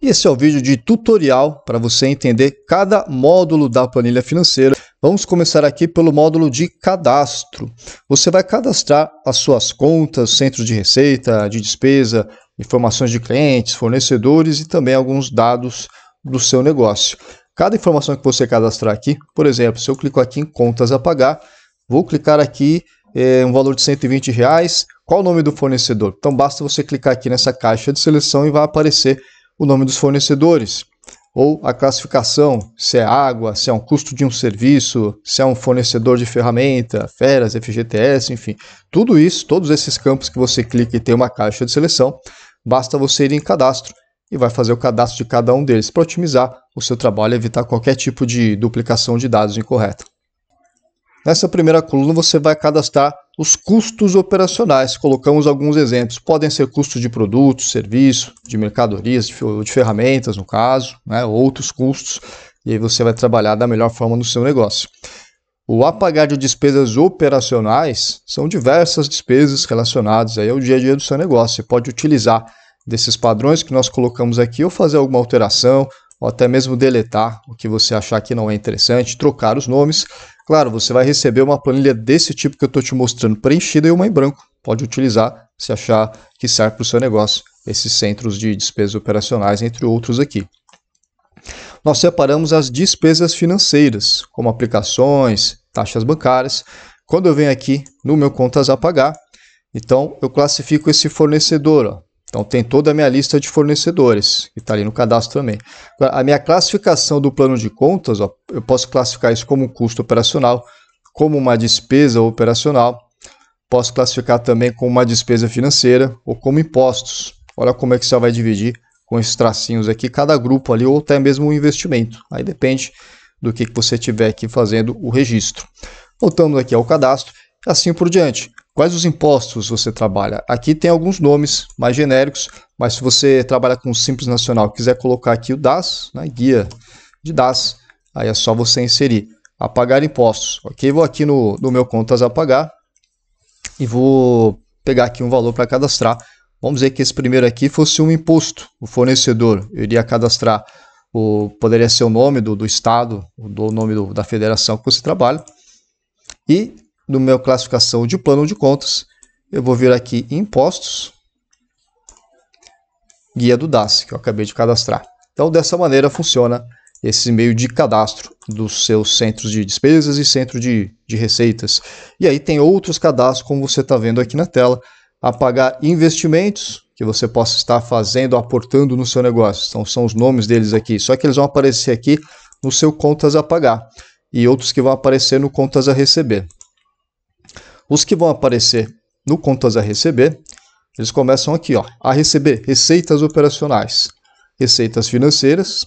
E esse é o vídeo de tutorial para você entender cada módulo da planilha financeira. Vamos começar aqui pelo módulo de cadastro. Você vai cadastrar as suas contas, centros de receita, de despesa, informações de clientes, fornecedores e também alguns dados do seu negócio. Cada informação que você cadastrar aqui, por exemplo, se eu clico aqui em contas a pagar, vou clicar aqui um valor de R$120, qual o nome do fornecedor? Então basta você clicar aqui nessa caixa de seleção e vai aparecer o nome dos fornecedores, ou a classificação, se é água, se é um custo de um serviço, se é um fornecedor de ferramenta, Feras, FGTS, enfim. Tudo isso, todos esses campos que você clica e tem uma caixa de seleção, basta você ir em cadastro e vai fazer o cadastro de cada um deles para otimizar o seu trabalho e evitar qualquer tipo de duplicação de dados incorreta. Nessa primeira coluna você vai cadastrar os custos operacionais. Colocamos alguns exemplos. Podem ser custos de produtos, serviço, de mercadorias, de ferramentas, no caso, né? Outros custos. E aí você vai trabalhar da melhor forma no seu negócio. O apagar de despesas operacionais são diversas despesas relacionadas aí ao dia a dia do seu negócio. Você pode utilizar desses padrões que nós colocamos aqui ou fazer alguma alteração, ou até mesmo deletar o que você achar que não é interessante, trocar os nomes. Claro, você vai receber uma planilha desse tipo que eu estou te mostrando preenchida e uma em branco. Pode utilizar se achar que serve para o seu negócio, esses centros de despesas operacionais, entre outros aqui. Nós separamos as despesas financeiras, como aplicações, taxas bancárias. Quando eu venho aqui no meu contas a pagar, então eu classifico esse fornecedor, ó. Então tem toda a minha lista de fornecedores, que está ali no cadastro também. A minha classificação do plano de contas, ó, eu posso classificar isso como um custo operacional, como uma despesa operacional, posso classificar também como uma despesa financeira ou como impostos. Olha como é que você vai dividir com esses tracinhos aqui, cada grupo ali, ou até mesmo um investimento. Aí depende do que você tiver aqui fazendo o registro. Voltando aqui ao cadastro, assim por diante. Quais os impostos você trabalha? Aqui tem alguns nomes mais genéricos, mas se você trabalha com o Simples Nacional e quiser colocar aqui o DAS, né, guia de DAS, aí é só você inserir apagar impostos. Ok? Vou aqui no meu contas a pagar e vou pegar aqui um valor para cadastrar. Vamos dizer que esse primeiro aqui fosse um imposto, o fornecedor. Eu iria cadastrar, poderia ser o nome do estado, o nome da federação que você trabalha. E no meu classificação de plano de contas, eu vou vir aqui em impostos, guia do DAS, que eu acabei de cadastrar. Então, dessa maneira funciona esse meio de cadastro dos seus centros de despesas e centro de receitas. E aí tem outros cadastros, como você está vendo aqui na tela, apagar investimentos, que você possa estar fazendo, aportando no seu negócio. Então, são os nomes deles aqui, só que eles vão aparecer aqui no seu contas a pagar, e outros que vão aparecer no contas a receber. Os que vão aparecer no contas a receber, eles começam aqui, ó, a receber receitas operacionais, receitas financeiras,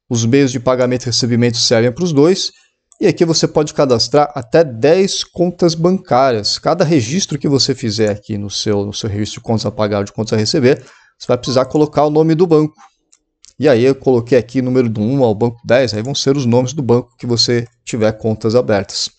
os meios de pagamento e recebimento servem para os dois, e aqui você pode cadastrar até 10 contas bancárias. Cada registro que você fizer aqui no seu registro de contas a pagar ou de contas a receber, você vai precisar colocar o nome do banco. E aí eu coloquei aqui número do 1 ao banco 10, aí vão ser os nomes do banco que você tiver contas abertas.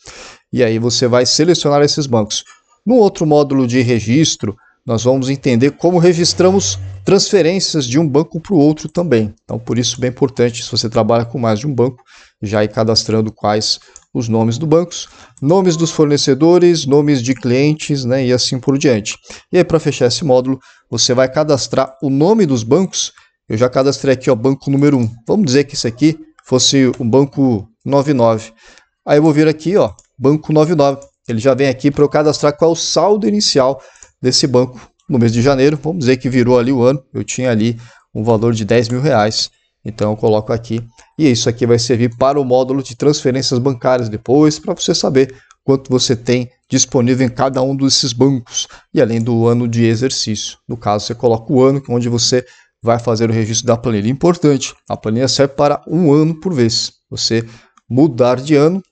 E aí você vai selecionar esses bancos. No outro módulo de registro, nós vamos entender como registramos transferências de um banco para o outro também. Então, por isso, bem importante, se você trabalha com mais de um banco, já ir cadastrando quais os nomes dos bancos, nomes dos fornecedores, nomes de clientes, né, e assim por diante. E aí, para fechar esse módulo, você vai cadastrar o nome dos bancos. Eu já cadastrei aqui, ó, banco número 1. Vamos dizer que esse aqui fosse o banco 99. Aí eu vou vir aqui, ó, banco 99. Ele já vem aqui para eu cadastrar qual é o saldo inicial desse banco no mês de janeiro. Vamos dizer que virou ali o ano. Eu tinha ali um valor de R$10.000. Então eu coloco aqui. E isso aqui vai servir para o módulo de transferências bancárias depois, para você saber quanto você tem disponível em cada um desses bancos. E além do ano de exercício. No caso, você coloca o ano onde você vai fazer o registro da planilha. Importante, a planilha serve para um ano por vez. Você mudar de ano,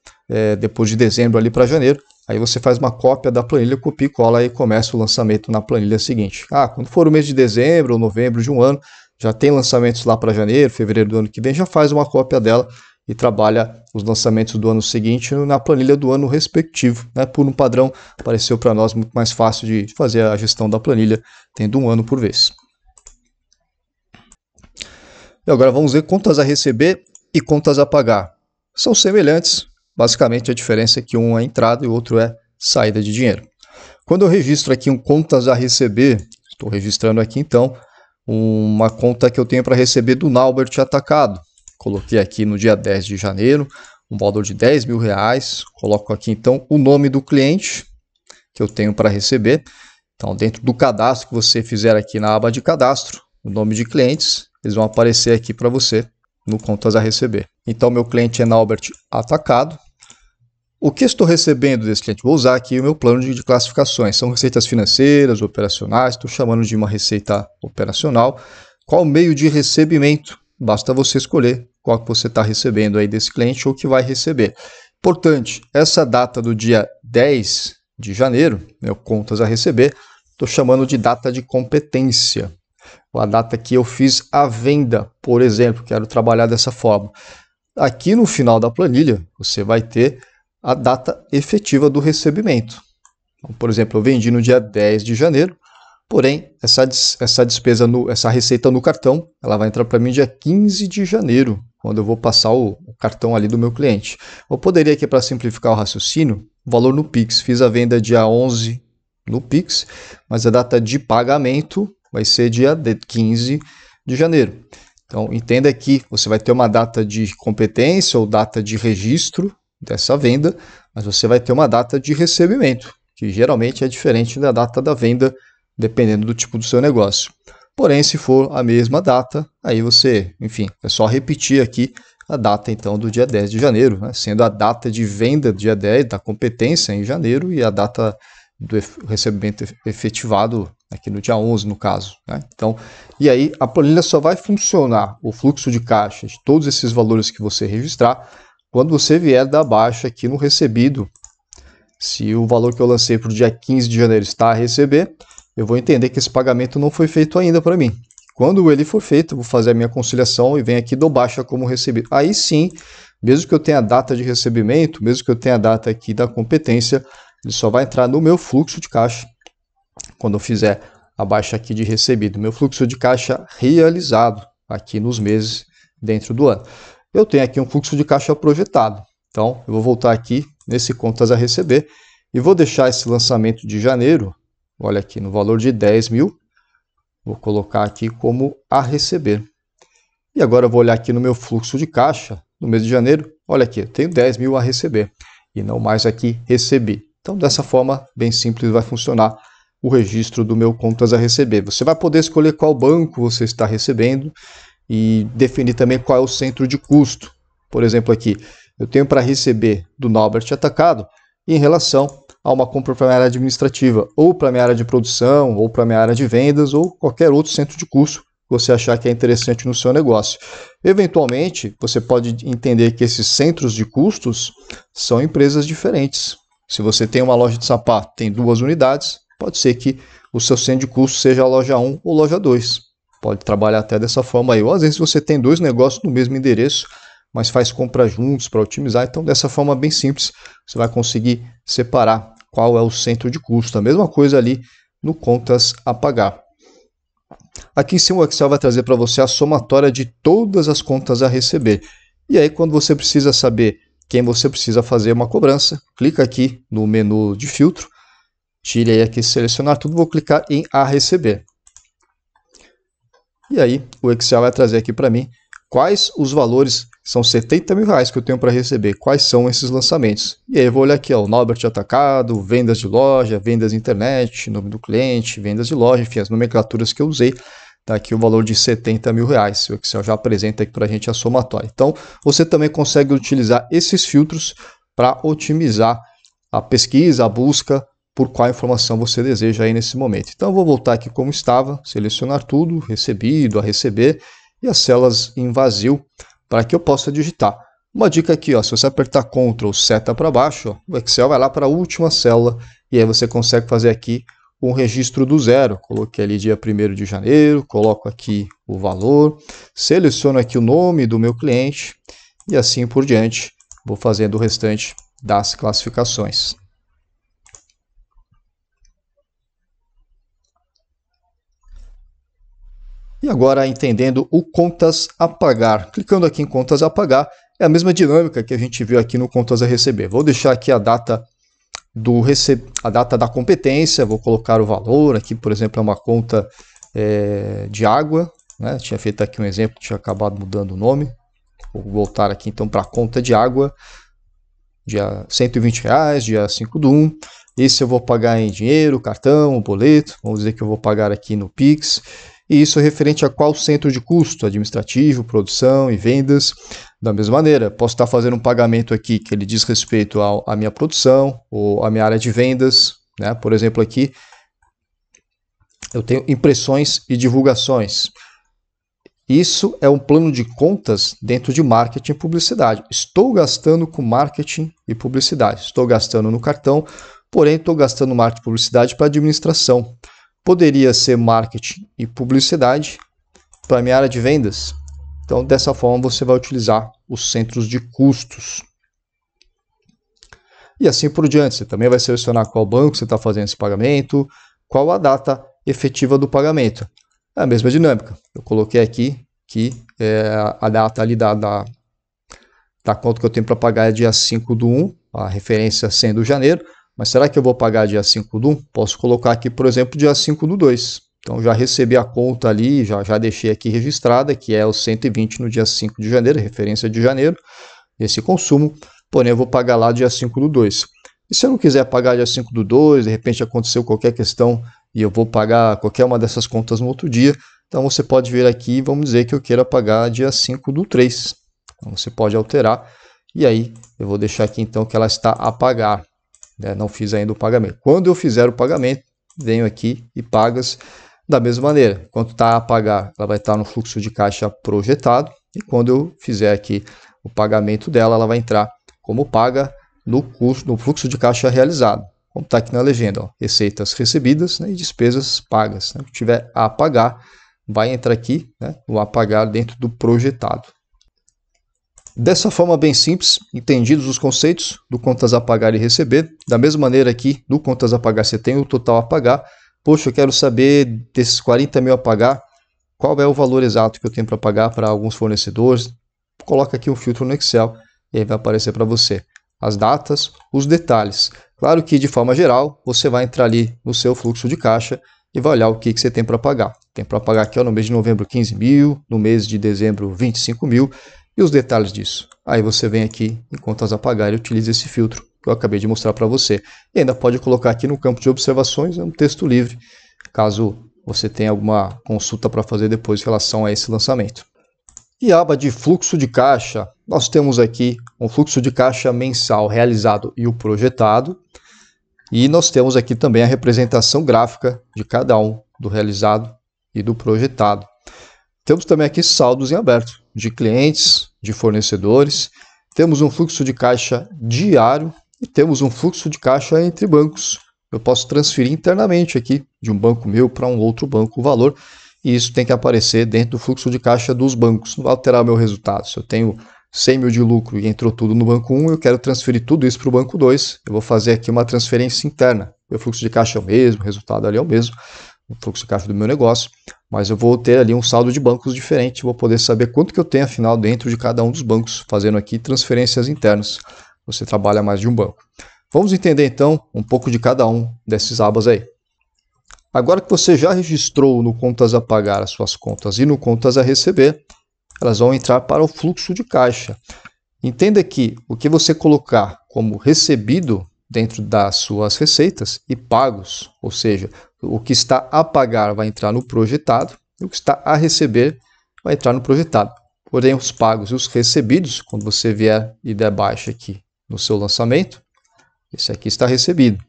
depois de dezembro ali para janeiro, aí você faz uma cópia da planilha, copia e cola e começa o lançamento na planilha seguinte. Quando for o mês de dezembro ou novembro de um ano, já tem lançamentos lá para janeiro, fevereiro do ano que vem, já faz uma cópia dela e trabalha os lançamentos do ano seguinte na planilha do ano respectivo. Né? Por um padrão, apareceu para nós muito mais fácil de fazer a gestão da planilha, tendo um ano por vez. E agora vamos ver contas a receber e contas a pagar. São semelhantes, basicamente a diferença é que um é entrada e o outro é saída de dinheiro. Quando eu registro aqui um contas a receber, estou registrando aqui então uma conta que eu tenho para receber do Naubert Atacado. Coloquei aqui no dia 10 de janeiro, um valor de R$10.000. Coloco aqui então o nome do cliente que eu tenho para receber. Então, dentro do cadastro que você fizer aqui na aba de cadastro, o nome de clientes, eles vão aparecer aqui para você no contas a receber. Então, meu cliente é Naubert Atacado. O que estou recebendo desse cliente? Vou usar aqui o meu plano de classificações. São receitas financeiras, operacionais, estou chamando de uma receita operacional. Qual o meio de recebimento? Basta você escolher qual que você está recebendo aí desse cliente ou que vai receber. Importante, essa data do dia 10 de janeiro, meu contas a receber, estou chamando de data de competência. A data que eu fiz a venda, por exemplo, quero trabalhar dessa forma. Aqui no final da planilha, você vai ter a data efetiva do recebimento. Então, por exemplo, eu vendi no dia 10 de janeiro, porém, essa despesa, essa receita no cartão, ela vai entrar para mim dia 15 de janeiro, quando eu vou passar o cartão ali do meu cliente. Eu poderia aqui, para simplificar o raciocínio, o valor no Pix. Fiz a venda dia 11 no Pix, mas a data de pagamento vai ser dia 15 de janeiro. Então, entenda que você vai ter uma data de competência ou data de registro dessa venda, mas você vai ter uma data de recebimento, que geralmente é diferente da data da venda, dependendo do tipo do seu negócio. Porém, se for a mesma data, aí você, enfim, é só repetir aqui a data então do dia 10 de janeiro, né? Sendo a data de venda dia 10 da competência em janeiro e a data do recebimento efetivado aqui no dia 11, no caso, né? Então, e aí a planilha só vai funcionar, o fluxo de caixa de todos esses valores que você registrar, quando você vier dar baixa aqui no recebido. Se o valor que eu lancei para o dia 15 de janeiro está a receber, eu vou entender que esse pagamento não foi feito ainda para mim. Quando ele for feito, eu vou fazer a minha conciliação e venho aqui dou baixa como recebido. Aí sim, mesmo que eu tenha a data de recebimento, mesmo que eu tenha a data aqui da competência, ele só vai entrar no meu fluxo de caixa quando eu fizer a baixa aqui de recebido. Meu fluxo de caixa realizado aqui nos meses dentro do ano. Eu tenho aqui um fluxo de caixa projetado. Então, eu vou voltar aqui nesse contas a receber e vou deixar esse lançamento de janeiro, olha aqui, no valor de 10 mil. Vou colocar aqui como a receber. E agora eu vou olhar aqui no meu fluxo de caixa, no mês de janeiro, olha aqui, eu tenho 10 mil a receber e não mais aqui recebi. Então, dessa forma, bem simples vai funcionar o registro do meu contas a receber. Você vai poder escolher qual banco você está recebendo e definir também qual é o centro de custo. Por exemplo, aqui, eu tenho para receber do Naubert Atacado em relação a uma compra para a minha área administrativa, ou para a minha área de produção, ou para a minha área de vendas, ou qualquer outro centro de custo que você achar que é interessante no seu negócio. Eventualmente, você pode entender que esses centros de custos são empresas diferentes. Se você tem uma loja de sapato, tem 2 unidades, pode ser que o seu centro de custo seja a loja 1 ou loja 2. Pode trabalhar até dessa forma aí. Ou às vezes você tem 2 negócios no mesmo endereço, mas faz compra juntos para otimizar. Então, dessa forma bem simples, você vai conseguir separar qual é o centro de custo. A mesma coisa ali no contas a pagar. Aqui em cima o Excel vai trazer para você a somatória de todas as contas a receber. E aí, quando você precisa saber quem você precisa fazer uma cobrança, clica aqui no menu de filtro, tire aí aqui selecionar tudo, vou clicar em a receber. E aí o Excel vai trazer aqui para mim quais os valores, são 70 mil reais que eu tenho para receber, quais são esses lançamentos. E aí eu vou olhar aqui, ó, o Naubert Atacado, vendas de loja, vendas internet, nome do cliente, vendas de loja, enfim, as nomenclaturas que eu usei. Está aqui o valor de 70 mil reais. O Excel já apresenta aqui para a gente a somatória. Então, você também consegue utilizar esses filtros para otimizar a pesquisa, a busca, por qual informação você deseja aí nesse momento. Então, eu vou voltar aqui como estava, selecionar tudo, recebido, a receber, e as células em vazio, para que eu possa digitar. Uma dica aqui, ó, se você apertar Ctrl ou seta para baixo, ó, o Excel vai lá para a última célula, e aí você consegue fazer aqui um registro do zero. Coloquei ali dia 1º de janeiro, coloco aqui o valor, seleciono aqui o nome do meu cliente, e assim por diante, vou fazendo o restante das classificações. E agora, entendendo o contas a pagar. Clicando aqui em contas a pagar, é a mesma dinâmica que a gente viu aqui no contas a receber. Vou deixar aqui a data da competência, vou colocar o valor. Aqui, por exemplo, é uma conta de água, né? Tinha feito aqui um exemplo, tinha acabado mudando o nome. Vou voltar aqui então para a conta de água, dia R$120, dia 5/1. Esse eu vou pagar em dinheiro, cartão, boleto. Vamos dizer que eu vou pagar aqui no Pix. E isso é referente a qual centro de custo? Administrativo, produção e vendas. Da mesma maneira, posso estar fazendo um pagamento aqui que ele diz respeito à minha produção ou à minha área de vendas, né? Por exemplo, aqui eu tenho impressões e divulgações. Isso é um plano de contas dentro de marketing e publicidade. Estou gastando com marketing e publicidade. Estou gastando no cartão, porém estou gastando marketing e publicidade para administração. Poderia ser marketing e publicidade para a minha área de vendas. Então, dessa forma, você vai utilizar os centros de custos. E assim por diante. Você também vai selecionar qual banco você está fazendo esse pagamento, qual a data efetiva do pagamento. É a mesma dinâmica. Eu coloquei aqui que a data ali da conta que eu tenho para pagar é dia 5/1, a referência sendo janeiro. Mas será que eu vou pagar dia 5/1? Posso colocar aqui, por exemplo, dia 5/2. Então já recebi a conta ali, já deixei aqui registrada, que é o 120 no dia 5 de janeiro, referência de janeiro, esse consumo, porém eu vou pagar lá dia 5/2. E se eu não quiser pagar dia 5/2, de repente aconteceu qualquer questão e eu vou pagar qualquer uma dessas contas no outro dia, então você pode vir aqui e vamos dizer que eu queira pagar dia 5/3. Então você pode alterar e aí eu vou deixar aqui então que ela está a pagar. Não fiz ainda o pagamento. Quando eu fizer o pagamento, venho aqui e pagas da mesma maneira. Quando está a pagar, ela vai estar no fluxo de caixa projetado. E quando eu fizer aqui o pagamento dela, ela vai entrar como paga no fluxo de caixa realizado. Como está aqui na legenda, ó, receitas recebidas, né, e despesas pagas. Né? Se tiver a pagar, vai entrar aqui, né, o a pagar dentro do projetado. Dessa forma bem simples, entendidos os conceitos do contas a pagar e receber, da mesma maneira aqui, no contas a pagar você tem o total a pagar. Poxa, eu quero saber desses 40 mil a pagar, qual é o valor exato que eu tenho para pagar para alguns fornecedores. Coloca aqui um filtro no Excel e aí vai aparecer para você as datas, os detalhes. Claro que de forma geral, você vai entrar ali no seu fluxo de caixa e vai olhar o que você tem para pagar. Tem para pagar aqui ó, no mês de novembro 15 mil, no mês de dezembro 25 mil. E os detalhes disso? Aí você vem aqui em contas a pagar e utiliza esse filtro que eu acabei de mostrar para você. E ainda pode colocar aqui no campo de observações um texto livre, caso você tenha alguma consulta para fazer depois em relação a esse lançamento. E a aba de fluxo de caixa, nós temos aqui um fluxo de caixa mensal realizado e o projetado. E nós temos aqui também a representação gráfica de cada um, do realizado e do projetado. Temos também aqui saldos em aberto, de clientes, de fornecedores. Temos um fluxo de caixa diário e temos um fluxo de caixa entre bancos. Eu posso transferir internamente aqui de um banco meu para um outro banco o valor e isso tem que aparecer dentro do fluxo de caixa dos bancos. Não vai alterar o meu resultado. Se eu tenho 100 mil de lucro e entrou tudo no banco 1, eu quero transferir tudo isso para o banco 2. Eu vou fazer aqui uma transferência interna. O fluxo de caixa é o mesmo, o resultado ali é o mesmo, o fluxo de caixa do meu negócio. Mas eu vou ter ali um saldo de bancos diferente, vou poder saber quanto que eu tenho afinal dentro de cada um dos bancos, fazendo aqui transferências internas. Você trabalha mais de um banco. Vamos entender então um pouco de cada um desses abas aí. Agora que você já registrou no contas a pagar as suas contas e no contas a receber, elas vão entrar para o fluxo de caixa. Entenda que o que você colocar como recebido dentro das suas receitas e pagos, ou seja, o que está a pagar vai entrar no projetado e o que está a receber vai entrar no projetado. Porém, os pagos e os recebidos, quando você vier e der baixa aqui no seu lançamento, esse aqui está recebido,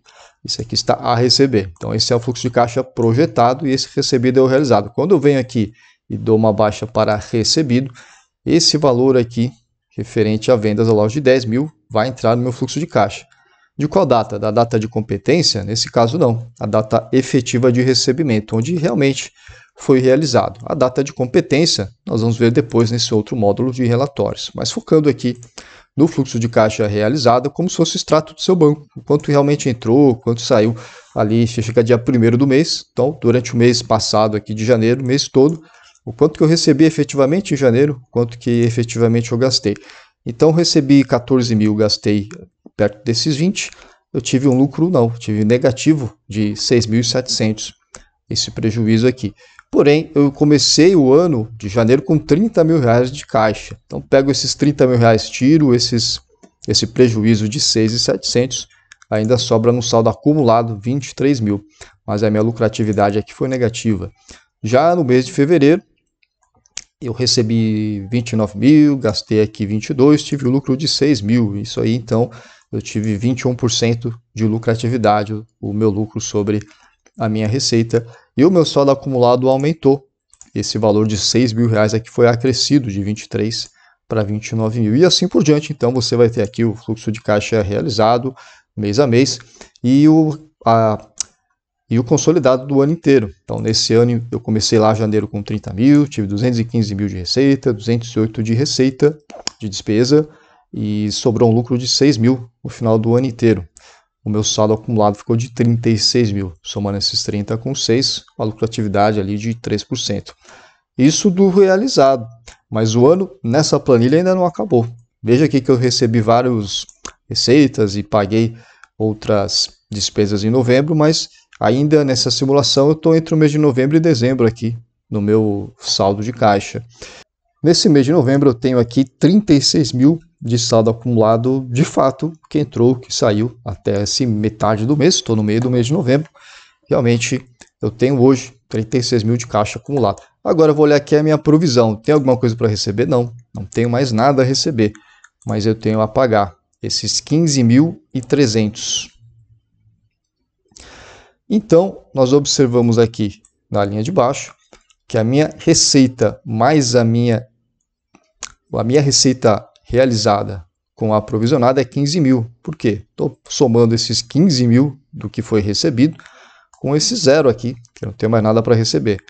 esse aqui está a receber. Então, esse é o fluxo de caixa projetado e esse recebido é o realizado. Quando eu venho aqui e dou uma baixa para recebido, esse valor aqui, referente a vendas ao lote de 10 mil, vai entrar no meu fluxo de caixa. De qual data? Da data de competência? Nesse caso não, a data efetiva de recebimento, onde realmente foi realizado. A data de competência nós vamos ver depois nesse outro módulo de relatórios, mas focando aqui no fluxo de caixa realizado, como se fosse o extrato do seu banco, quanto realmente entrou, quanto saiu ali, chega dia 1º do mês, então durante o mês passado aqui de janeiro, o mês todo, o quanto que eu recebi efetivamente em janeiro, quanto que efetivamente eu gastei. Então, eu recebi 14 mil, gastei perto desses 20, eu tive um lucro, não, tive negativo de 6.700, esse prejuízo aqui. Porém, eu comecei o ano de janeiro com 30 mil reais de caixa. Então, pego esses 30 mil reais, tiro esse prejuízo de 6.700, ainda sobra no saldo acumulado 23 mil. Mas a minha lucratividade aqui foi negativa. Já no mês de fevereiro, eu recebi 29 mil, gastei aqui 22, tive o lucro de 6 mil. Isso aí, então, eu tive 21% de lucratividade, o meu lucro sobre a minha receita. E o meu saldo acumulado aumentou. Esse valor de 6 mil reais aqui foi acrescido de 23 para 29 mil. E assim por diante, então, você vai ter aqui o fluxo de caixa realizado mês a mês e o consolidado do ano inteiro. Então, nesse ano, eu comecei lá em janeiro com 30 mil, tive 215 mil de receita, 208 de receita, de despesa, e sobrou um lucro de 6 mil no final do ano inteiro. O meu saldo acumulado ficou de 36 mil, somando esses 30 com 6, a lucratividade ali de 3%. Isso do realizado, mas o ano nessa planilha ainda não acabou. Veja aqui que eu recebi várias receitas e paguei outras despesas em novembro, mas ainda nessa simulação eu estou entre o mês de novembro e dezembro aqui no meu saldo de caixa. Nesse mês de novembro eu tenho aqui 36 mil de saldo acumulado de fato, que entrou, que saiu até essa metade do mês, estou no meio do mês de novembro. Realmente eu tenho hoje 36 mil de caixa acumulado. Agora eu vou olhar aqui a minha provisão. Tem alguma coisa para receber? Não, não tenho mais nada a receber, mas eu tenho a pagar esses 15.300. Então, nós observamos aqui na linha de baixo que a minha receita mais a minha receita realizada com a provisionada é 15 mil. Por quê? Estou somando esses 15 mil do que foi recebido com esse zero aqui, que eu não tenho mais nada para receber.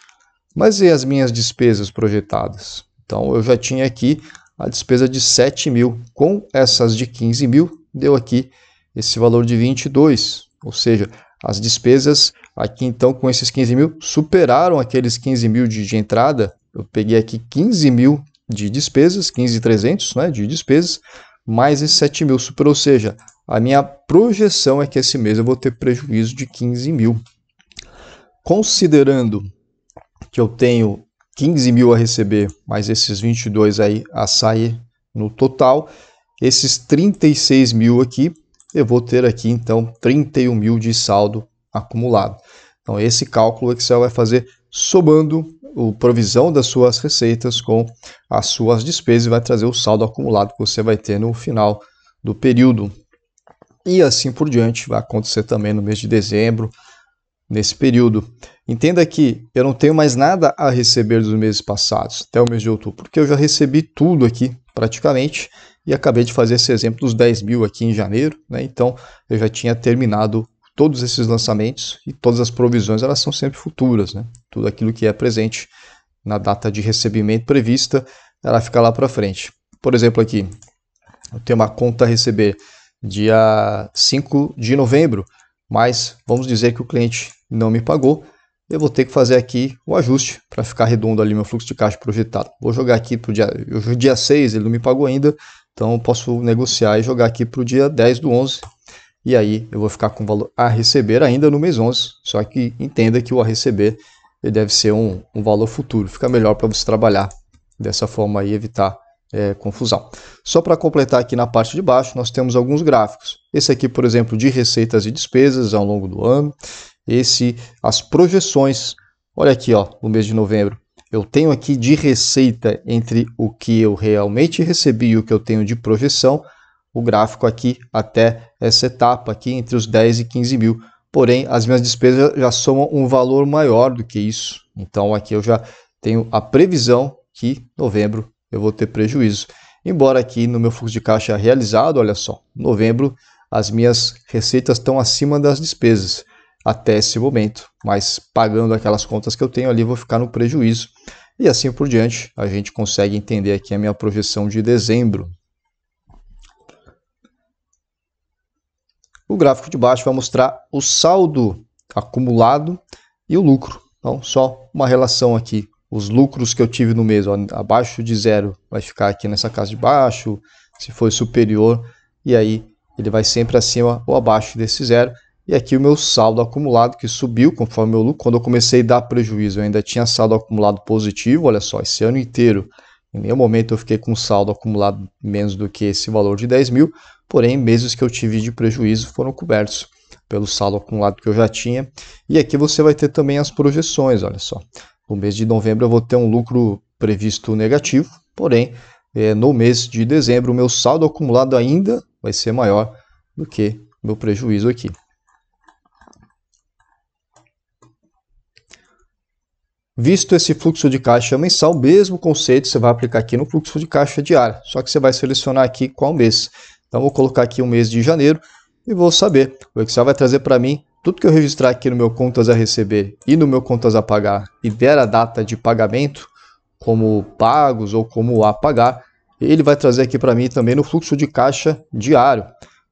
Mas e as minhas despesas projetadas? Então, eu já tinha aqui a despesa de 7 mil. Com essas de 15 mil, deu aqui esse valor de 22. Ou seja, as despesas aqui, então, com esses 15 mil, superaram aqueles 15 mil de entrada. Eu peguei aqui 15 mil de despesas, 15.300, né, de despesas, mais esses 7 mil superou. Ou seja, a minha projeção é que esse mês eu vou ter prejuízo de 15 mil. Considerando que eu tenho 15 mil a receber, mais esses 22 aí a sair no total, esses 36 mil aqui, eu vou ter aqui então 31 mil de saldo acumulado. Então esse cálculo o Excel vai fazer somando a provisão das suas receitas com as suas despesas e vai trazer o saldo acumulado que você vai ter no final do período. E assim por diante, vai acontecer também no mês de dezembro, nesse período. Entenda que eu não tenho mais nada a receber dos meses passados, até o mês de outubro, porque eu já recebi tudo aqui praticamente e acabei de fazer esse exemplo dos 10 mil aqui em janeiro, né? Então eu já tinha terminado todos esses lançamentos e todas as provisões elas são sempre futuras, né? Tudo aquilo que é presente na data de recebimento prevista, ela fica lá para frente. Por exemplo, aqui eu tenho uma conta a receber dia 5 de novembro, mas vamos dizer que o cliente não me pagou, eu vou ter que fazer aqui o ajuste para ficar redondo ali meu fluxo de caixa projetado. Vou jogar aqui para o dia 6, ele não me pagou ainda, então eu posso negociar e jogar aqui para o dia 10 do 11, e aí eu vou ficar com o valor a receber ainda no mês 11, só que entenda que o a receber ele deve ser um valor futuro, fica melhor para você trabalhar dessa forma aí, evitar confusão. Só para completar aqui na parte de baixo, nós temos alguns gráficos. Esse aqui, por exemplo, de receitas e despesas ao longo do ano. Esse, as projeções. Olha aqui, ó, no mês de novembro. Eu tenho aqui de receita entre o que eu realmente recebi e o que eu tenho de projeção. O gráfico aqui até essa etapa aqui entre os 10 e 15 mil. Porém, as minhas despesas já somam um valor maior do que isso. Então, aqui eu já tenho a previsão que novembro eu vou ter prejuízo. Embora aqui no meu fluxo de caixa realizado, olha só, em novembro as minhas receitas estão acima das despesas até esse momento, mas pagando aquelas contas que eu tenho ali, vou ficar no prejuízo. E assim por diante, a gente consegue entender aqui a minha projeção de dezembro. O gráfico de baixo vai mostrar o saldo acumulado e o lucro. Então, só uma relação aqui os lucros que eu tive no mês, ó, abaixo de 0 vai ficar aqui nessa casa de baixo, se for superior, e aí ele vai sempre acima ou abaixo desse 0. E aqui o meu saldo acumulado que subiu conforme o meu lucro. Quando eu comecei a dar prejuízo, eu ainda tinha saldo acumulado positivo, olha só, esse ano inteiro. Em nenhum momento eu fiquei com saldo acumulado menos do que esse valor de 10 mil, porém meses que eu tive de prejuízo foram cobertos pelo saldo acumulado que eu já tinha. E aqui você vai ter também as projeções, olha só. No mês de novembro eu vou ter um lucro previsto negativo, porém no mês de dezembro o meu saldo acumulado ainda vai ser maior do que o meu prejuízo aqui. Visto esse fluxo de caixa mensal, mesmo conceito você vai aplicar aqui no fluxo de caixa diário, só que você vai selecionar aqui qual mês. Então vou colocar aqui o mês de janeiro e vou saber. O Excel vai trazer para mim tudo que eu registrar aqui no meu contas a receber e no meu contas a pagar e der a data de pagamento, como pagos ou como a pagar, ele vai trazer aqui para mim também no fluxo de caixa diário.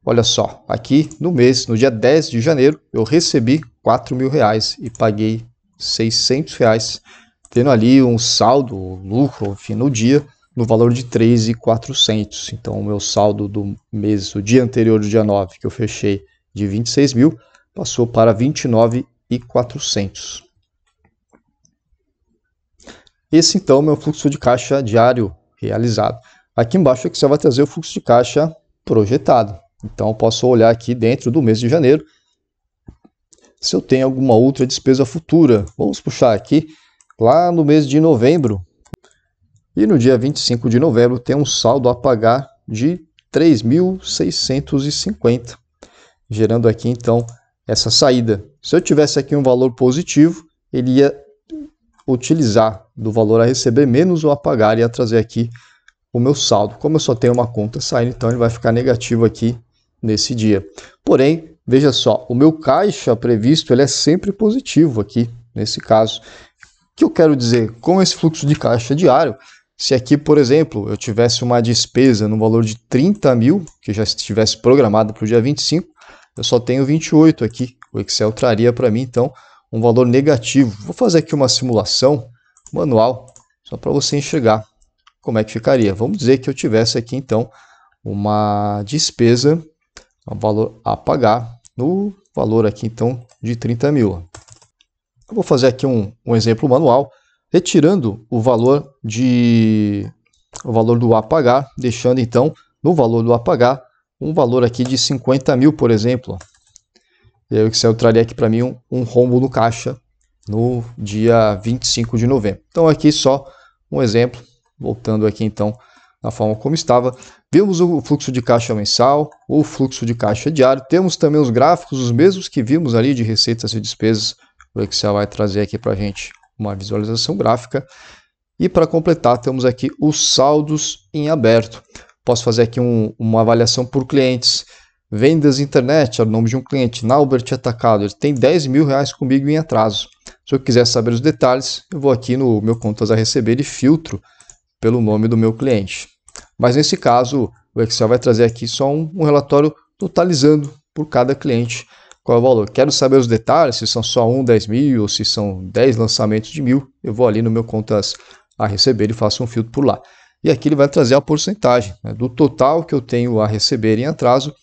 Olha só, aqui no mês, no dia 10 de janeiro, eu recebi R$4.000 e paguei R$600, tendo ali um saldo, lucro, enfim, no dia, no valor de R$3.400. Então, o meu saldo do mês, o dia anterior, do dia 9, que eu fechei de 26 mil, passou para 29.400. Esse, então, é o meu fluxo de caixa diário realizado. Aqui embaixo é que você vai trazer o fluxo de caixa projetado. Então, eu posso olhar aqui dentro do mês de janeiro se eu tenho alguma outra despesa futura. Vamos puxar aqui lá no mês de novembro. E no dia 25 de novembro tem um saldo a pagar de 3.650, gerando aqui então essa saída. Se eu tivesse aqui um valor positivo, ele ia utilizar do valor a receber menos o a pagar e ia trazer aqui o meu saldo. Como eu só tenho uma conta saindo, então ele vai ficar negativo aqui nesse dia. Porém, veja só, o meu caixa previsto ele é sempre positivo aqui, nesse caso. O que eu quero dizer? Com esse fluxo de caixa diário, se aqui, por exemplo, eu tivesse uma despesa no valor de 30 mil, que já estivesse programada para o dia 25, eu só tenho 28 aqui. O Excel traria para mim, então, um valor negativo. Vou fazer aqui uma simulação manual, só para você enxergar como é que ficaria. Vamos dizer que eu tivesse aqui, então, uma despesa, um valor a pagar, no valor aqui, então, de 30 mil. Eu vou fazer aqui um exemplo manual, retirando o valor do a pagar, deixando, então, no valor do a pagar, um valor aqui de 50 mil, por exemplo. E aí o Excel traria aqui para mim um rombo no caixa no dia 25 de novembro. Então aqui só um exemplo, voltando aqui então na forma como estava. Vimos o fluxo de caixa mensal, o fluxo de caixa diário. Temos também os gráficos, os mesmos que vimos ali de receitas e despesas. O Excel vai trazer aqui para a gente uma visualização gráfica. E para completar, temos aqui os saldos em aberto. Posso fazer aqui uma avaliação por clientes. Vendas internet, é o nome de um cliente, Naubert Atacado, ele tem R$10.000 comigo em atraso. Se eu quiser saber os detalhes, eu vou aqui no meu contas a receber e filtro pelo nome do meu cliente. Mas nesse caso, o Excel vai trazer aqui só um relatório totalizando por cada cliente qual é o valor. Quero saber os detalhes, se são só 10 mil ou se são 10 lançamentos de 1.000, eu vou ali no meu contas a receber e faço um filtro por lá. E aqui ele vai trazer a porcentagem, né, do total que eu tenho a receber em atraso,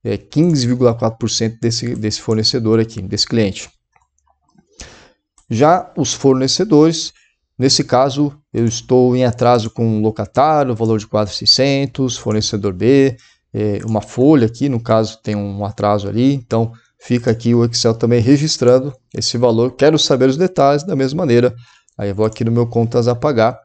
15,4% desse fornecedor aqui, desse cliente. Já os fornecedores, nesse caso, eu estou em atraso com um locatário, valor de 4.600, fornecedor B, uma folha aqui, no caso tem um atraso ali, então fica aqui o Excel também registrando esse valor. Quero saber os detalhes da mesma maneira, aí eu vou aqui no meu contas a pagar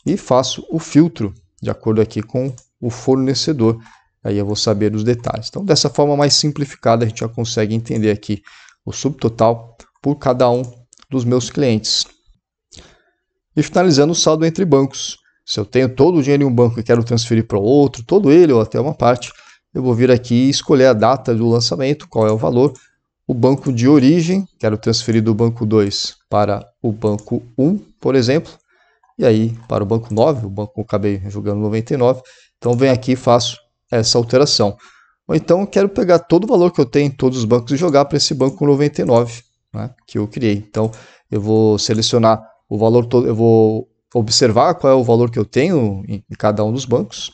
e faço o filtro de acordo aqui com o fornecedor. Aí eu vou saber os detalhes. Então, dessa forma mais simplificada, a gente já consegue entender aqui o subtotal por cada um dos meus clientes. E finalizando o saldo entre bancos. Se eu tenho todo o dinheiro em um banco e quero transferir para o outro, todo ele ou até uma parte, eu vou vir aqui e escolher a data do lançamento, qual é o valor, o banco de origem, quero transferir do banco 2 para o banco 1, por exemplo, e aí para o banco 9, o banco que eu acabei jogando 99, então venho aqui e faço essa alteração. Ou então eu quero pegar todo o valor que eu tenho em todos os bancos e jogar para esse banco 99, né, que eu criei. Então eu vou selecionar o valor todo, eu vou observar qual é o valor que eu tenho em cada um dos bancos.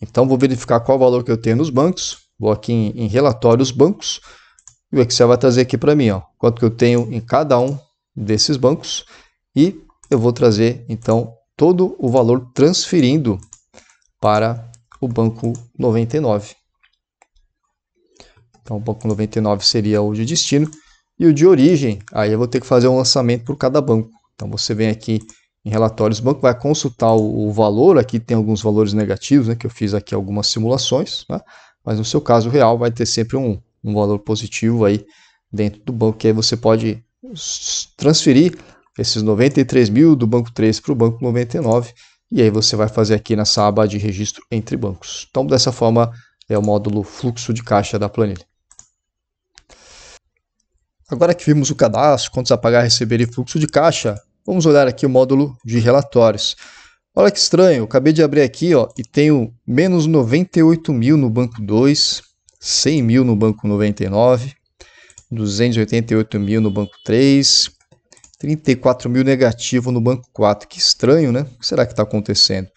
Então, vou verificar qual o valor que eu tenho nos bancos. Vou aqui em relatórios bancos. E o Excel vai trazer aqui para mim, ó, quanto que eu tenho em cada um desses bancos. E eu vou trazer, então, todo o valor transferindo para o banco 99. Então, o banco 99 seria o de destino. E o de origem, aí eu vou ter que fazer um lançamento por cada banco. Então, você vem aqui em relatórios banco, vai consultar o valor. Aqui tem alguns valores negativos, né, que eu fiz aqui algumas simulações, né, mas no seu caso real vai ter sempre um valor positivo aí dentro do banco, que aí você pode transferir esses 93 mil do banco 3 para o banco 99, e aí você vai fazer aqui nessa aba de registro entre bancos. Então, dessa forma, é o módulo fluxo de caixa da planilha. Agora que vimos o cadastro, contas a pagar, receber e fluxo de caixa, vamos olhar aqui o módulo de relatórios. Olha que estranho, eu acabei de abrir aqui, ó, e tenho menos 98 mil no banco 2, 100 mil no banco 99, 288 mil no banco 3, 34 mil negativo no banco 4. Que estranho, né? O que será que está acontecendo?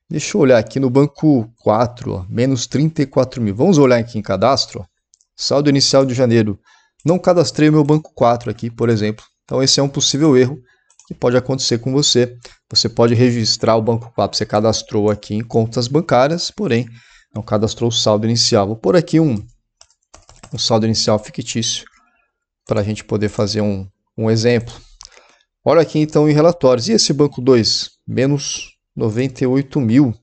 Deixa eu olhar aqui no banco 4, ó, menos 34 mil. Vamos olhar aqui em cadastro. Ó. Saldo inicial de janeiro. Não cadastrei o meu banco 4 aqui, por exemplo. Então esse é um possível erro que pode acontecer com você. Você pode registrar o banco 4 que você cadastrou aqui em contas bancárias, porém não cadastrou o saldo inicial. Vou pôr aqui um saldo inicial fictício para a gente poder fazer um exemplo. Olha aqui então em relatórios. E esse banco 2? Menos 98 mil.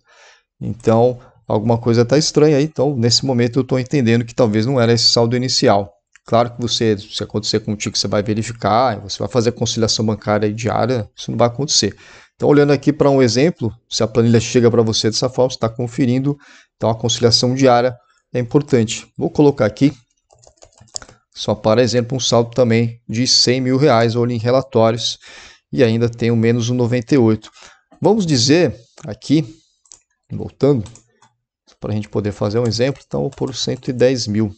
Então alguma coisa está estranha aí. Então nesse momento eu estou entendendo que talvez não era esse saldo inicial. Claro que você, se acontecer contigo, você vai verificar, você vai fazer a conciliação bancária diária, isso não vai acontecer. Então, olhando aqui para um exemplo, se a planilha chega para você dessa forma, você está conferindo, então a conciliação diária é importante. Vou colocar aqui, só para exemplo, um saldo também de 100 mil reais, olho em relatórios, e ainda tenho menos 98. Vamos dizer aqui, voltando, para a gente poder fazer um exemplo, então vou pôr 110 mil.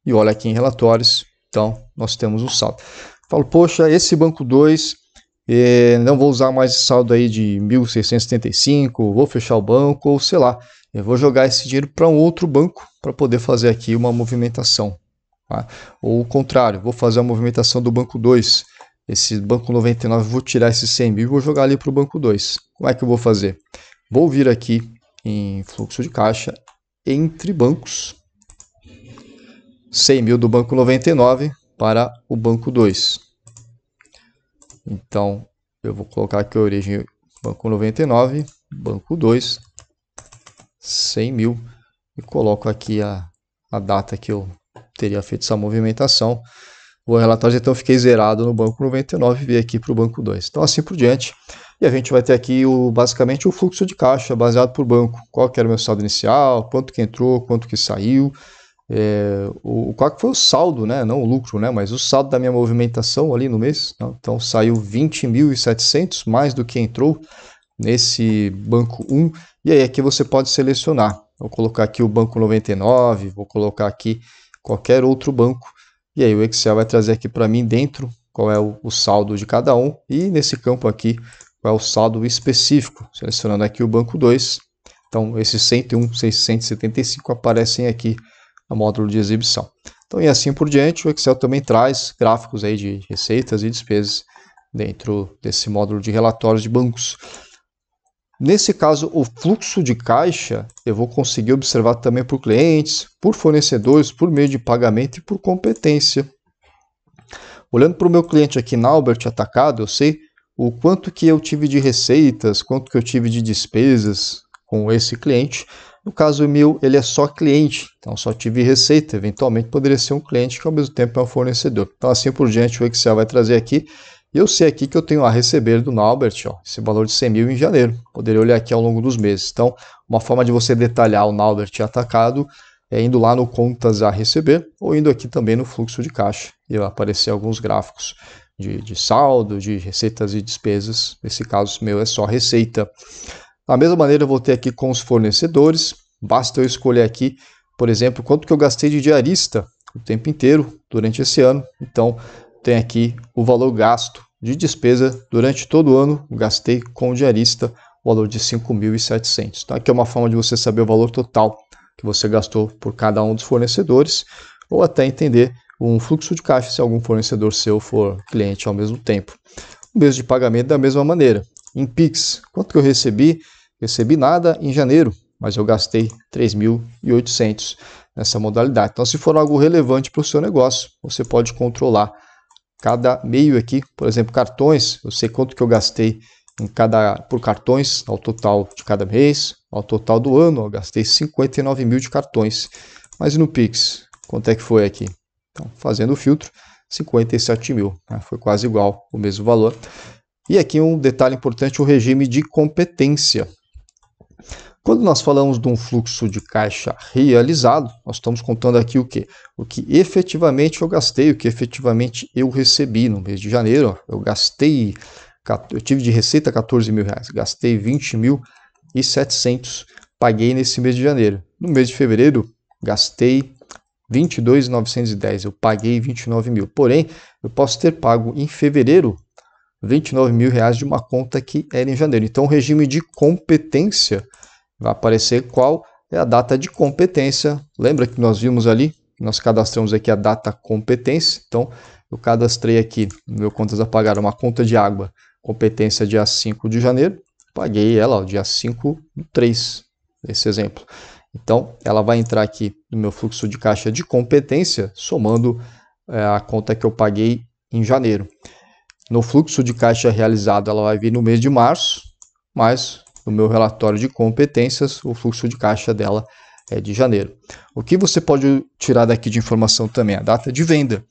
E olha aqui em relatórios, então nós temos um saldo. Falo, poxa, esse banco 2, não vou usar mais esse saldo aí de 1.675, vou fechar o banco, ou sei lá, eu vou jogar esse dinheiro para um outro banco para poder fazer aqui uma movimentação. Tá? Ou o contrário, vou fazer a movimentação do banco 2, esse banco 99, vou tirar esses 100 mil e vou jogar ali para o banco 2. Como é que eu vou fazer? Vou vir aqui em fluxo de caixa, entre bancos, 100 mil do banco 99 para o banco 2. Então, eu vou colocar aqui a origem banco 99, banco 2, 100 mil, e coloco aqui a data que eu teria feito essa movimentação. O relatório, então, fiquei zerado no banco 99 e veio aqui para o banco 2. Então, assim por diante. E a gente vai ter aqui basicamente o fluxo de caixa baseado por banco. Qual que era o meu saldo inicial, quanto que entrou, quanto que saiu. Qual que foi o saldo, né? Não o lucro, né? Mas o saldo da minha movimentação ali no mês. Então saiu 20.700, mais do que entrou nesse banco 1. E aí aqui você pode selecionar. Vou colocar aqui o banco 99, vou colocar aqui qualquer outro banco. E aí o Excel vai trazer aqui para mim dentro qual é o saldo de cada um. E nesse campo aqui, qual é o saldo específico. Selecionando aqui o banco 2. Então esses 101.675 aparecem aqui no módulo de exibição. Então, e assim por diante, o Excel também traz gráficos aí de receitas e despesas dentro desse módulo de relatórios de bancos. Nesse caso, o fluxo de caixa, eu vou conseguir observar também por clientes, por fornecedores, por meio de pagamento e por competência. Olhando para o meu cliente aqui na Albert Atacado, eu sei o quanto que eu tive de receitas, quanto que eu tive de despesas com esse cliente. No caso meu, ele é só cliente, então só tive receita, eventualmente poderia ser um cliente que ao mesmo tempo é um fornecedor. Então assim por diante o Excel vai trazer aqui, e eu sei aqui que eu tenho a receber do Naubert, ó, esse valor de 100 mil em janeiro, poderia olhar aqui ao longo dos meses. Então uma forma de você detalhar o Naubert atacado é indo lá no contas a receber, ou indo aqui também no fluxo de caixa, e vai aparecer alguns gráficos de saldo, de receitas e despesas, nesse caso meu é só receita. Da mesma maneira eu vou ter aqui com os fornecedores, basta eu escolher aqui, por exemplo, quanto que eu gastei de diarista o tempo inteiro durante esse ano. Então, tem aqui o valor gasto de despesa durante todo o ano, gastei com o diarista, o valor de 5.700. Então, aqui é uma forma de você saber o valor total que você gastou por cada um dos fornecedores, ou até entender um fluxo de caixa se algum fornecedor seu for cliente ao mesmo tempo. O mês de pagamento da mesma maneira. Em Pix, quanto que eu recebi? Recebi nada em janeiro, mas eu gastei 3.800 nessa modalidade. Então, se for algo relevante para o seu negócio, você pode controlar cada meio aqui. Por exemplo, cartões, eu sei quanto que eu gastei por cartões, ao total de cada mês, ao total do ano, eu gastei 59 mil de cartões. Mas e no Pix, quanto é que foi aqui? Então, fazendo o filtro, 57 mil, né? Foi quase igual o mesmo valor. E aqui um detalhe importante, o regime de competência. Quando nós falamos de um fluxo de caixa realizado, nós estamos contando aqui o quê? O que efetivamente eu gastei, o que efetivamente eu recebi no mês de janeiro. Eu tive de receita 14 mil reais, gastei 20.700, paguei nesse mês de janeiro. No mês de fevereiro, gastei 22.910, eu paguei 29 mil. Porém, eu posso ter pago em fevereiro 29 mil reais de uma conta que era em janeiro. Então, o regime de competência vai aparecer qual é a data de competência. Lembra que nós vimos ali, nós cadastramos aqui a data competência. Então, eu cadastrei aqui no meu contas a pagar uma conta de água, competência dia 5 de janeiro, paguei ela ó, dia 5/3, esse exemplo. Então, ela vai entrar aqui no meu fluxo de caixa de competência, somando a conta que eu paguei em janeiro. No fluxo de caixa realizado, ela vai vir no mês de março, mas no meu relatório de competências, o fluxo de caixa dela é de janeiro. O que você pode tirar daqui de informação também? A data de venda.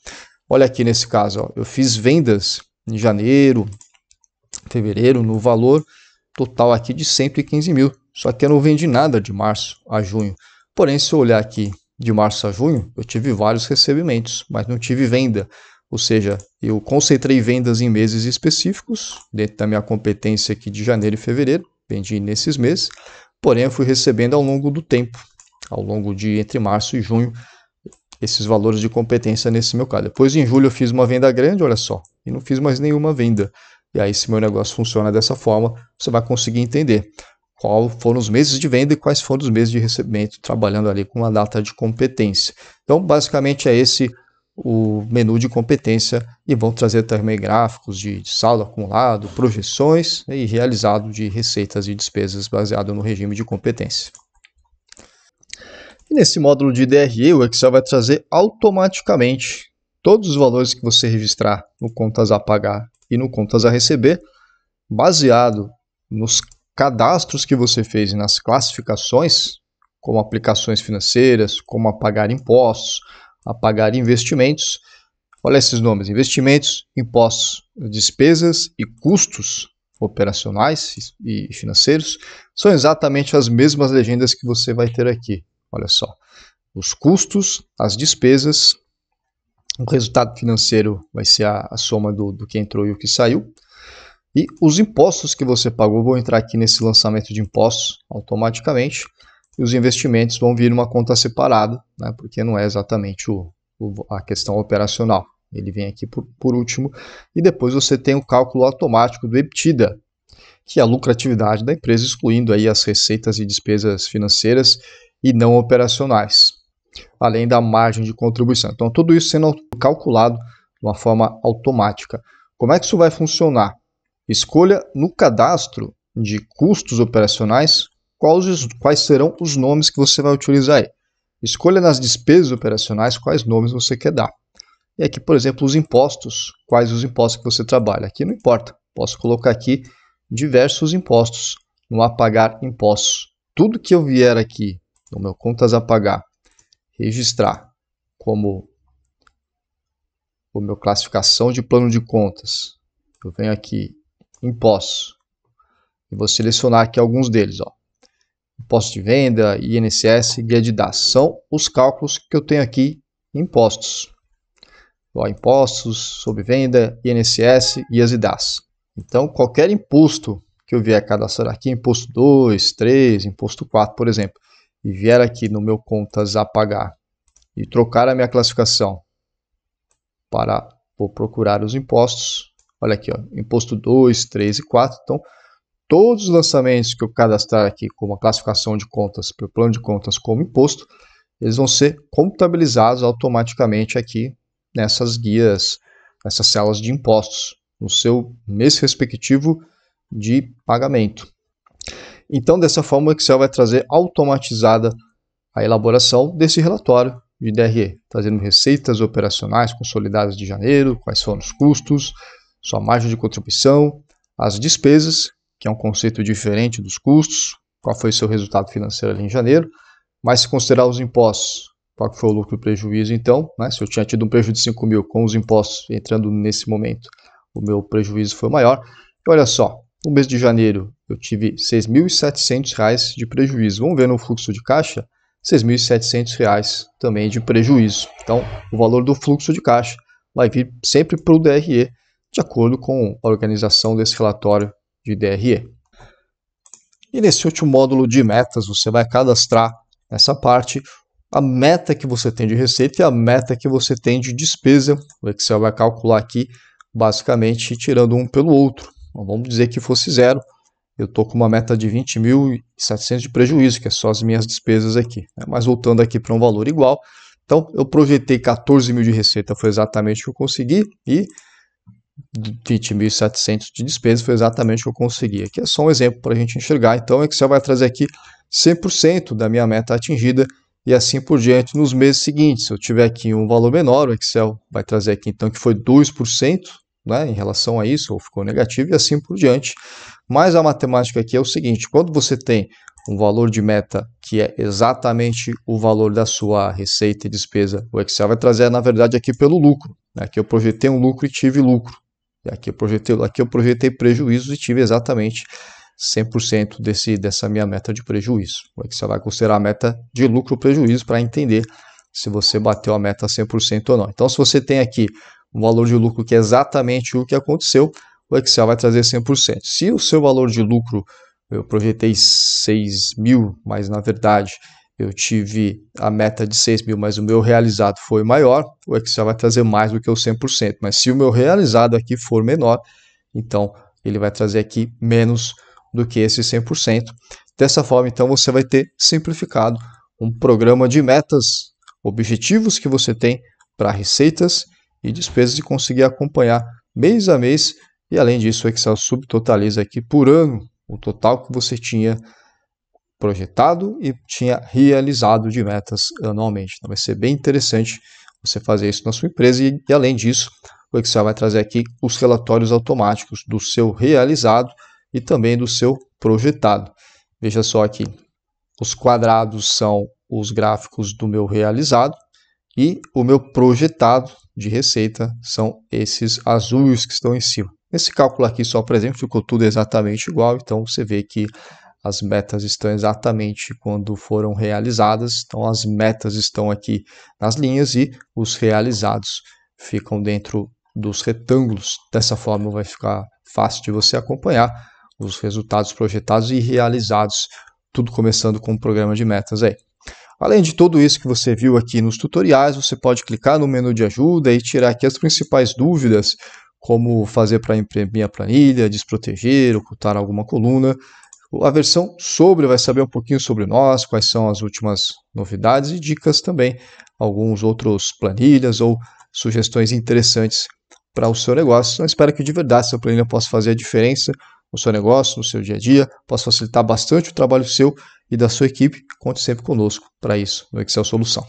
Olha aqui nesse caso, ó, eu fiz vendas em janeiro, fevereiro, no valor total aqui de 115 mil. Só que eu não vendi nada de março a junho. Porém, se eu olhar aqui de março a junho, eu tive vários recebimentos, mas não tive venda. Ou seja, eu concentrei vendas em meses específicos, dentro da minha competência aqui de janeiro e fevereiro, vendi nesses meses, porém eu fui recebendo ao longo do tempo, ao longo de entre março e junho, esses valores de competência nesse meu caso. Depois em julho eu fiz uma venda grande, olha só, e não fiz mais nenhuma venda. E aí, se meu negócio funciona dessa forma, você vai conseguir entender quais foram os meses de venda e quais foram os meses de recebimento, trabalhando ali com uma data de competência. Então, basicamente é esse o menu de competência, e vão trazer também gráficos de saldo acumulado, projeções e realizado de receitas e despesas baseado no regime de competência. E nesse módulo de DRE, o Excel vai trazer automaticamente todos os valores que você registrar no contas a pagar e no contas a receber, baseado nos cadastros que você fez e nas classificações, como aplicações financeiras, como a pagar impostos, a pagar investimentos. Olha esses nomes: investimentos, impostos, despesas e custos operacionais e financeiros. São exatamente as mesmas legendas que você vai ter aqui. Olha só, os custos, as despesas, o resultado financeiro vai ser a soma do que entrou e o que saiu. E os impostos que você pagou vão entrar aqui nesse lançamento de impostos automaticamente. E os investimentos vão vir numa conta separada, né, porque não é exatamente a questão operacional. Ele vem aqui por último. E depois você tem o cálculo automático do EBITDA, que é a lucratividade da empresa, excluindo aí as receitas e despesas financeiras e não operacionais, além da margem de contribuição. Então, tudo isso sendo calculado de uma forma automática. Como é que isso vai funcionar? Escolha no cadastro de custos operacionais quais serão os nomes que você vai utilizar aí. Escolha nas despesas operacionais quais nomes você quer dar. E aqui, por exemplo, os impostos, quais os impostos que você trabalha. Aqui não importa, posso colocar aqui diversos impostos, no apagar impostos. Tudo que eu vier aqui no meu contas a pagar, registrar como o meu classificação de plano de contas, eu venho aqui impostos e vou selecionar aqui alguns deles, ó. Imposto de venda, INSS, guia de DAS. São os cálculos que eu tenho aqui em impostos. Ó, impostos sobre venda, INSS, guias e DAS. Então, qualquer imposto que eu vier cadastrar aqui, imposto 2, 3, imposto 4, por exemplo, e vier aqui no meu contas a pagar e trocar a minha classificação para vou procurar os impostos, olha aqui, ó, imposto 2, 3 e 4, então todos os lançamentos que eu cadastrar aqui como a classificação de contas, para o plano de contas como imposto, eles vão ser contabilizados automaticamente aqui nessas guias, nessas celas de impostos, no seu mês respectivo de pagamento. Então, dessa forma, o Excel vai trazer automatizada a elaboração desse relatório de DRE, trazendo receitas operacionais consolidadas de janeiro, quais foram os custos, sua margem de contribuição, as despesas, que é um conceito diferente dos custos, qual foi o seu resultado financeiro ali em janeiro, mas se considerar os impostos, qual foi o lucro e prejuízo então, né? Se eu tinha tido um prejuízo de 5 mil com os impostos entrando nesse momento, o meu prejuízo foi maior. E olha só, no mês de janeiro eu tive R$ 6.700 de prejuízo. Vamos ver no fluxo de caixa, R$ 6.700 também de prejuízo. Então, o valor do fluxo de caixa vai vir sempre para o DRE, de acordo com a organização desse relatório de DRE. E nesse último módulo de metas, você vai cadastrar nessa parte a meta que você tem de receita e a meta que você tem de despesa. O Excel vai calcular aqui, basicamente, tirando um pelo outro. Então, vamos dizer que fosse zero. Eu estou com uma meta de 20.700 de prejuízo, que é só as minhas despesas aqui. Mas voltando aqui para um valor igual. Então, eu projetei 14 mil de receita, foi exatamente o que eu consegui. E 20.700 de despesa foi exatamente o que eu consegui. Aqui é só um exemplo para a gente enxergar. Então, o Excel vai trazer aqui 100% da minha meta atingida e assim por diante nos meses seguintes. Se eu tiver aqui um valor menor, o Excel vai trazer aqui então que foi 2%, né, em relação a isso, ou ficou negativo e assim por diante. Mas a matemática aqui é o seguinte, quando você tem um valor de meta que é exatamente o valor da sua receita e despesa, o Excel vai trazer, na verdade, aqui pelo lucro. Aqui eu projetei um lucro e tive lucro. E aqui eu projetei prejuízos e tive exatamente 100% dessa minha meta de prejuízo. O Excel vai considerar a meta de lucro ou prejuízo para entender se você bateu a meta 100% ou não. Então, se você tem aqui um valor de lucro que é exatamente o que aconteceu, o Excel vai trazer 100%. Se o seu valor de lucro, eu projetei 6 mil, mas na verdade eu tive a meta de 6 mil, mas o meu realizado foi maior, o Excel vai trazer mais do que o 100%. Mas se o meu realizado aqui for menor, então ele vai trazer aqui menos do que esse 100%. Dessa forma, então, você vai ter simplificado um programa de metas, objetivos que você tem para receitas e despesas e conseguir acompanhar mês a mês. E além disso, o Excel subtotaliza aqui por ano o total que você tinha projetado e tinha realizado de metas anualmente. Então vai ser bem interessante você fazer isso na sua empresa e além disso, o Excel vai trazer aqui os relatórios automáticos do seu realizado e também do seu projetado. Veja só aqui, os quadrados são os gráficos do meu realizado e o meu projetado de receita são esses azuis que estão em cima. Nesse cálculo aqui só, por exemplo, ficou tudo exatamente igual, então você vê que as metas estão exatamente quando foram realizadas, então as metas estão aqui nas linhas e os realizados ficam dentro dos retângulos. Dessa forma vai ficar fácil de você acompanhar os resultados projetados e realizados, tudo começando com o programa de metas aí. Além de tudo isso que você viu aqui nos tutoriais, você pode clicar no menu de ajuda e tirar aqui as principais dúvidas, como fazer para imprimir a planilha, desproteger, ocultar alguma coluna. A versão sobre vai saber um pouquinho sobre nós, quais são as últimas novidades e dicas também, alguns outros planilhas ou sugestões interessantes para o seu negócio. Então, espero que de verdade essa planilha possa fazer a diferença no seu negócio, no seu dia a dia, possa facilitar bastante o trabalho seu e da sua equipe. Conte sempre conosco para isso no Excel Solução.